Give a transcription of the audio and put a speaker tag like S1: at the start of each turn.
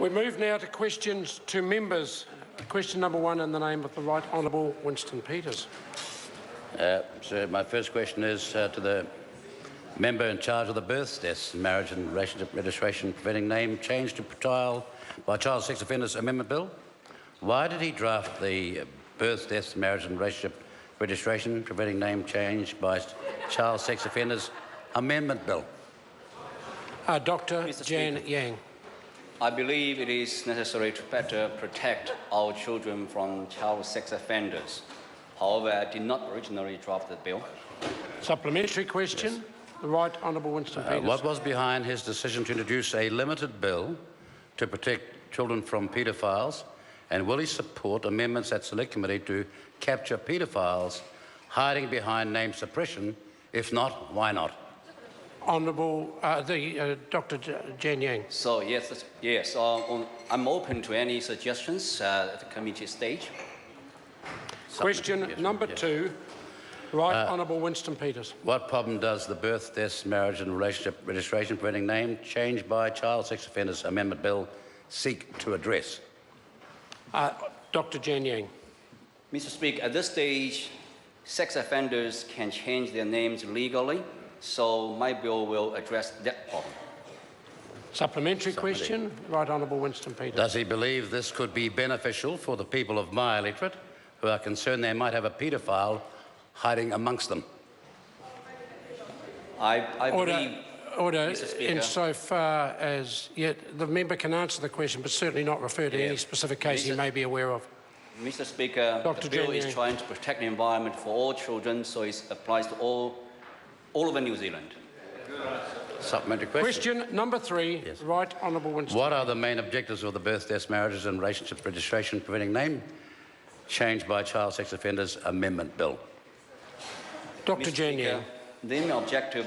S1: We move now to questions to members. Question number 1 in the name of the Right Honourable Winston Peters.
S2: Sir, my first question is to the member in charge of the Births, Deaths, Marriage and Relationship Registration Preventing Name Change to Trial by Child Sex Offenders Amendment Bill. Why did he draft the Births, Deaths, Marriage and Relationship Registration Preventing Name Change by Child Sex Offenders Amendment Bill?
S1: Dr. Jian Yang.
S3: I believe it is necessary to better protect our children from child sex offenders. However, I did not originally draft the bill.
S1: Supplementary question. Yes. The Right Honourable Winston Peters.
S2: What was behind his decision to introduce a limited bill to protect children from paedophiles, and will he support amendments at Select Committee to capture paedophiles hiding behind name suppression? If not, why not?
S1: Honourable Dr. Jian Yang.
S3: So yes, I'm open to any suggestions at the committee stage.
S1: Question number 2, Right Honourable Winston Peters.
S2: What problem does the Birth, Deaths, Marriage and Relationship Registration Preventing Name Change by Child Sex Offenders Amendment Bill seek to address?
S1: Dr. Jian Yang.
S3: Mr. Speaker, at this stage, sex offenders can change their names legally, so my bill will address that problem.
S1: Supplementary question. Right Honourable Winston Peters.
S2: Does he believe this could be beneficial for the people of my electorate who are concerned they might have a paedophile hiding amongst them?
S3: I believe...
S1: Order, insofar as the member can answer the question but certainly not refer to any specific case he may be aware of.
S3: Mr. Speaker, the bill is trying to protect the environment for all children, so it applies to all over New Zealand.
S2: Supplementary question.
S1: Question number 3, yes. Right Honourable Winston.
S2: What are the main objectives of the Birth, Deaths, Marriages and Relationship Registration Preventing Name Change by Child Sex Offenders Amendment Bill?
S1: Dr. Jian Yang.
S3: The main objective